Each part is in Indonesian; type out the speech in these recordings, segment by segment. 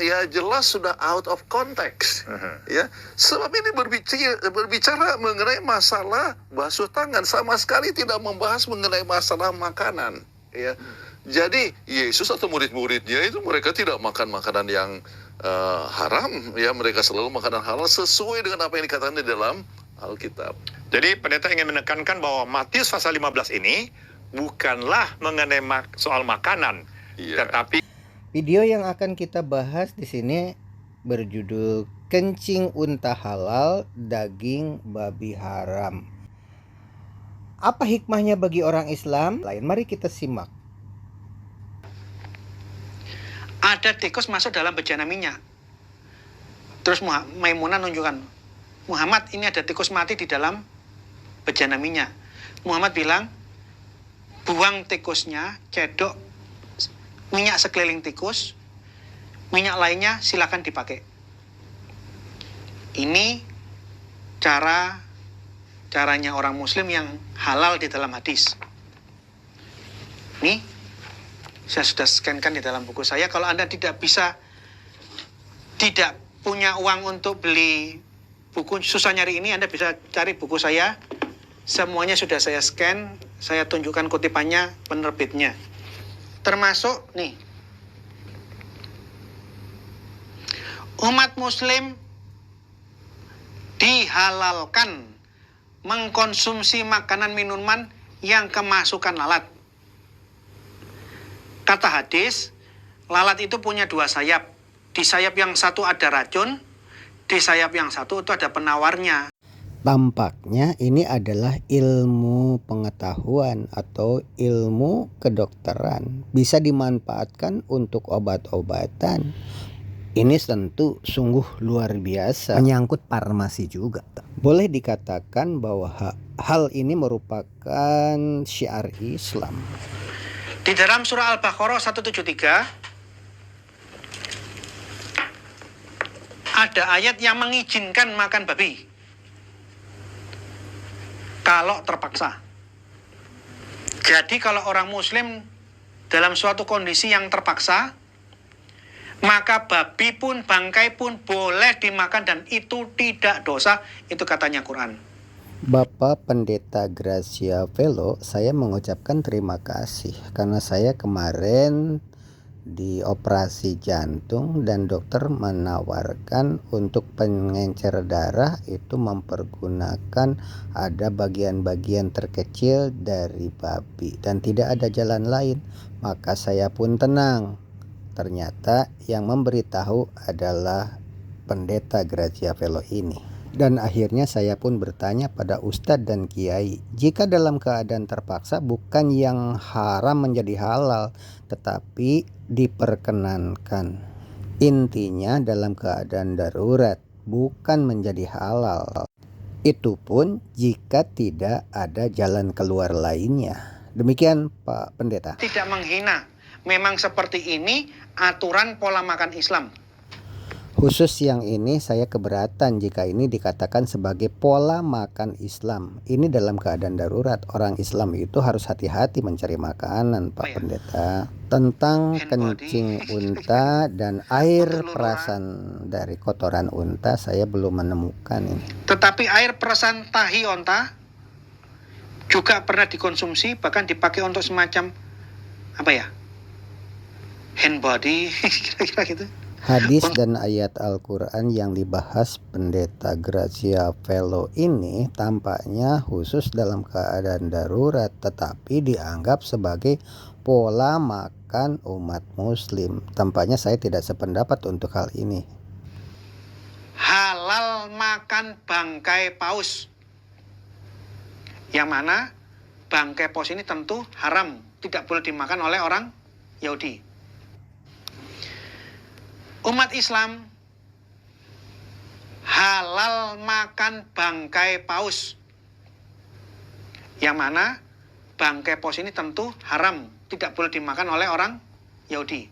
ya jelas sudah out of context. Ya, sebab ini berbicara mengenai masalah basuh tangan, sama sekali tidak membahas mengenai masalah makanan. Ya, jadi Yesus atau murid-muridnya itu mereka tidak makan makanan yang haram. Ya, mereka selalu makanan halal sesuai dengan apa yang dikatakan di dalam Alkitab. Jadi pendeta ingin menekankan bahwa Matius pasal 15 ini bukanlah mengenai soal makanan, tetapi video yang akan kita bahas di sini berjudul Kencing Unta Halal, Daging Babi Haram. Apa hikmahnya bagi orang Islam? Lain, mari kita simak. Ada tikus masuk dalam bejana minyak. Terus Maimunah nunjukkan, Muhammad, ini ada tikus mati di dalam bejana minyak. Muhammad bilang, buang tikusnya, cedok minyak sekeliling tikus, minyak lainnya silakan dipakai. Ini caranya orang muslim yang halal di dalam hadis. Nih, saya sudah scankan di dalam buku saya. Kalau Anda tidak punya uang untuk beli buku, susah nyari ini, Anda bisa cari buku saya. Semuanya sudah saya scan, saya tunjukkan kutipannya, penerbitnya. Termasuk nih, umat muslim dihalalkan mengkonsumsi makanan minuman yang kemasukan lalat. Kata hadis, lalat itu punya dua sayap. Di sayap yang satu ada racun, di sayap yang satu itu ada penawarnya. Tampaknya ini adalah ilmu pengetahuan atau ilmu kedokteran, bisa dimanfaatkan untuk obat-obatan. Ini tentu sungguh luar biasa, menyangkut farmasi juga. Boleh dikatakan bahwa hal ini merupakan syiar Islam. Di dalam surah Al-Baqarah 173 ada ayat yang mengizinkan makan babi kalau terpaksa. Jadi kalau orang muslim dalam suatu kondisi yang terpaksa, maka babi pun, bangkai pun boleh dimakan dan itu tidak dosa. Itu katanya Quran. Bapak Pendeta Gracia Velo, saya mengucapkan terima kasih karena saya kemarin dioperasi jantung dan dokter menawarkan untuk pengencer darah itu mempergunakan ada bagian-bagian terkecil dari babi dan tidak ada jalan lain. Maka saya pun tenang. Ternyata yang memberitahu adalah Pendeta Gracia Velo ini. Dan akhirnya saya pun bertanya pada Ustadz dan Kiai, jika dalam keadaan terpaksa bukan yang haram menjadi halal, tetapi diperkenankan. Intinya dalam keadaan darurat, bukan menjadi halal. Itu pun jika tidak ada jalan keluar lainnya. Demikian Pak Pendeta. Tidak menghina, memang seperti ini aturan pola makan Islam. Khusus yang ini saya keberatan jika ini dikatakan sebagai pola makan Islam. Ini dalam keadaan darurat. Orang Islam itu harus hati-hati mencari makanan, Pak Pendeta. Tentang kencing unta dan air perasan dari kotoran unta saya belum menemukan ini. Tetapi air perasan tahi unta juga pernah dikonsumsi, bahkan dipakai untuk semacam hand body, kira-kira gitu. Hadis dan ayat Al-Quran yang dibahas Pendeta Gracia Velo ini tampaknya khusus dalam keadaan darurat, tetapi dianggap sebagai pola makan umat muslim. Tampaknya saya tidak sependapat untuk hal ini. Halal makan bangkai paus, yang mana bangkai paus ini tentu haram, tidak boleh dimakan oleh orang Yahudi. Umat Islam halal makan bangkai paus, yang mana bangkai paus ini tentu haram, tidak boleh dimakan oleh orang Yahudi.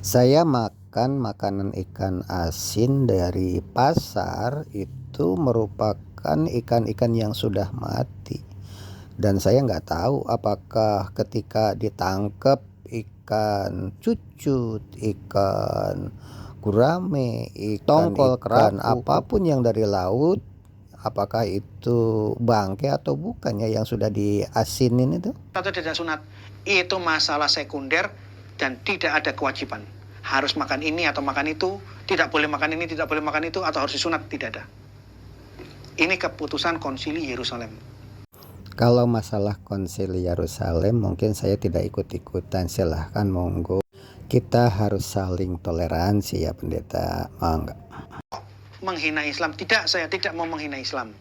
Saya makan makanan ikan asin dari pasar, itu merupakan ikan-ikan yang sudah mati. Dan saya nggak tahu apakah ketika ditangkap ikan cucut, ikan gurame, tongkol, ikan, apapun yang dari laut, apakah itu bangke atau bukannya yang sudah diasinin itu? Atau tidak sunat, itu masalah sekunder dan tidak ada kewajiban. Harus makan ini atau makan itu, tidak boleh makan ini, tidak boleh makan itu, atau harus disunat, tidak ada. Ini keputusan Konsili Yerusalem. Kalau masalah Konsili Yerusalem mungkin saya tidak ikut-ikutan, silahkan monggo. Kita harus saling toleransi ya pendeta, mangga. Menghina Islam, tidak, saya tidak mau menghina Islam.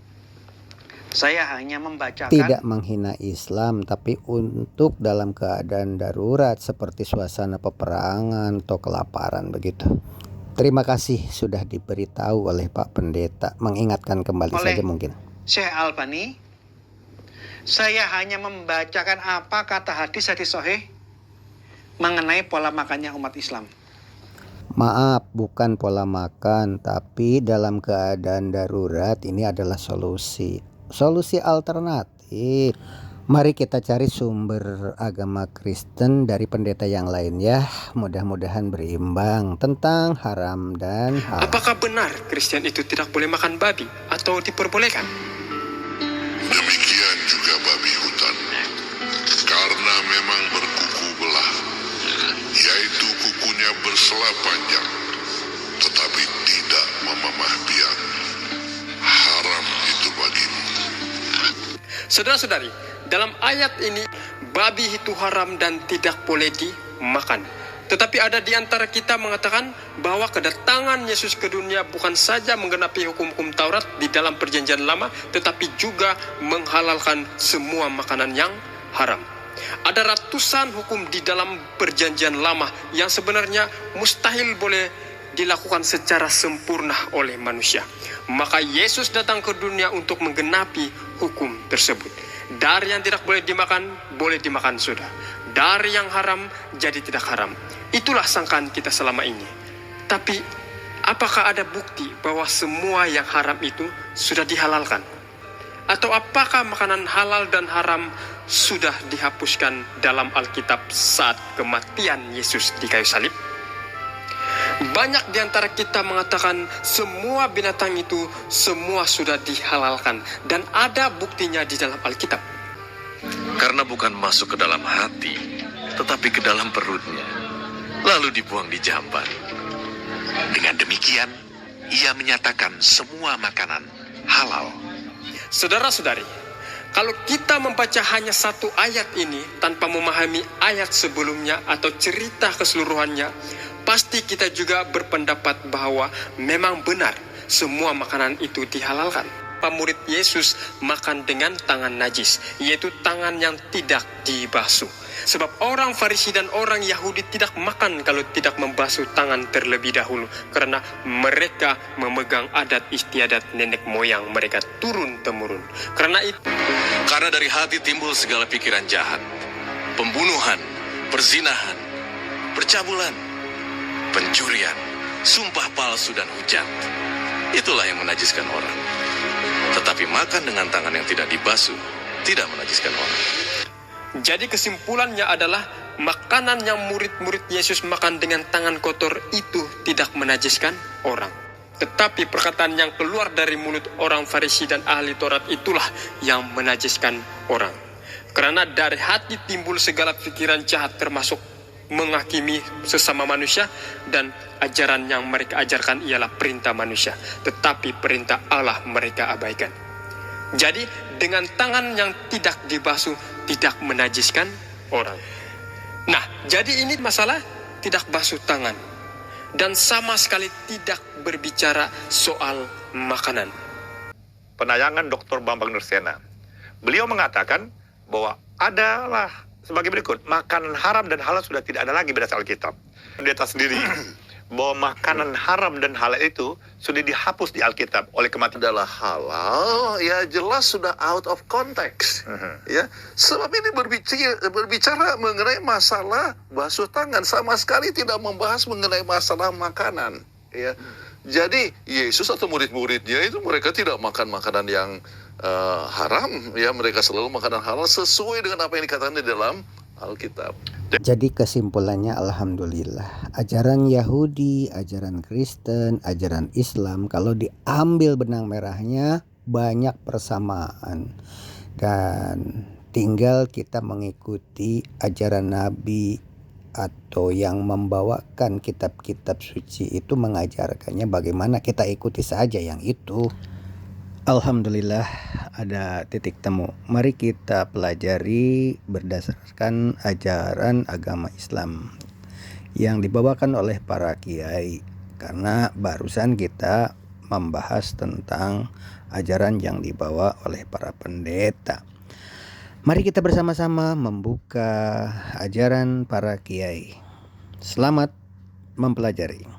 Saya hanya membacakan. Tidak menghina Islam, tapi untuk dalam keadaan darurat seperti suasana peperangan atau kelaparan begitu. Terima kasih sudah diberitahu oleh Pak Pendeta, mengingatkan kembali saja mungkin. Syekh Albani, saya hanya membacakan apa kata hadis-hadis sahih mengenai pola makannya umat Islam. Maaf, bukan pola makan, tapi dalam keadaan darurat ini adalah solusi alternatif. Mari kita cari sumber agama Kristen dari pendeta yang lain ya. Mudah-mudahan berimbang tentang haram dan halal. Apakah benar Kristen itu tidak boleh makan babi atau diperbolehkan? Demikian juga babi hutan, karena memang berkuku belah, yaitu kukunya bersela panjang, tetapi tidak memamah biang. Haram itu bagimu. Saudara-saudari, dalam ayat ini babi itu haram dan tidak boleh dimakan. Tetapi ada di antara kita mengatakan bahwa kedatangan Yesus ke dunia bukan saja menggenapi hukum-hukum Taurat di dalam perjanjian lama, tetapi juga menghalalkan semua makanan yang haram. Ada ratusan hukum di dalam perjanjian lama yang sebenarnya mustahil boleh dilakukan secara sempurna oleh manusia. Maka Yesus datang ke dunia untuk menggenapi hukum tersebut. Dari yang tidak boleh dimakan sudah. Dari yang haram jadi tidak haram. Itulah sangkaan kita selama ini. Tapi apakah ada bukti bahwa semua yang haram itu sudah dihalalkan? Atau apakah makanan halal dan haram sudah dihapuskan dalam Alkitab saat kematian Yesus di kayu salib? Banyak di antara kita mengatakan semua binatang itu semua sudah dihalalkan dan ada buktinya di dalam Alkitab. Karena bukan masuk ke dalam hati, tetapi ke dalam perutnya, lalu dibuang di jamban. Dengan demikian, ia menyatakan semua makanan halal. Saudara-saudari, kalau kita membaca hanya satu ayat ini tanpa memahami ayat sebelumnya atau cerita keseluruhannya, pasti kita juga berpendapat bahwa memang benar semua makanan itu dihalalkan. Murid Yesus makan dengan tangan najis, yaitu tangan yang tidak dibasuh. Sebab orang Farisi dan orang Yahudi tidak makan kalau tidak membasuh tangan terlebih dahulu, karena mereka memegang adat istiadat nenek moyang mereka turun-temurun. Karena dari hati timbul segala pikiran jahat, pembunuhan, perzinahan, percabulan, pencurian, sumpah palsu dan hujat. Itulah yang menajiskan orang. Tetapi makan dengan tangan yang tidak dibasuh tidak menajiskan orang. Jadi kesimpulannya adalah makanan yang murid-murid Yesus makan dengan tangan kotor itu tidak menajiskan orang. Tetapi perkataan yang keluar dari mulut orang Farisi dan ahli Taurat itulah yang menajiskan orang. Karena dari hati timbul segala pikiran jahat termasuk menghakimi sesama manusia, dan ajaran yang mereka ajarkan ialah perintah manusia, tetapi perintah Allah mereka abaikan. Jadi dengan tangan yang tidak dibasuh tidak menajiskan orang. Nah, jadi ini masalah tidak basuh tangan dan sama sekali tidak berbicara soal makanan. Penayangan Dr. Bambang Nursena, beliau mengatakan bahwa adalah sebagai berikut, makanan haram dan halal sudah tidak ada lagi berdasar Alkitab. Pendeta sendiri bahwa makanan haram dan halal itu sudah dihapus di Alkitab oleh kematian. Adalah halal, ya jelas sudah out of context. Ya, sebab ini berbicara mengenai masalah basuh tangan, sama sekali tidak membahas mengenai masalah makanan. Ya, jadi Yesus atau murid-muridnya itu mereka tidak makan makanan yang haram, ya mereka selalu makanan halal sesuai dengan apa yang dikatakan di dalam Alkitab. Jadi kesimpulannya alhamdulillah, ajaran Yahudi, ajaran Kristen, ajaran Islam kalau diambil benang merahnya banyak persamaan, dan tinggal kita mengikuti ajaran Nabi atau yang membawakan kitab-kitab suci itu mengajarkannya bagaimana, kita ikuti saja yang itu. Alhamdulillah ada titik temu. Mari kita pelajari berdasarkan ajaran agama Islam yang dibawakan oleh para kiai, karena barusan kita membahas tentang ajaran yang dibawa oleh para pendeta. Mari kita bersama-sama membuka ajaran para kiai. Selamat mempelajari.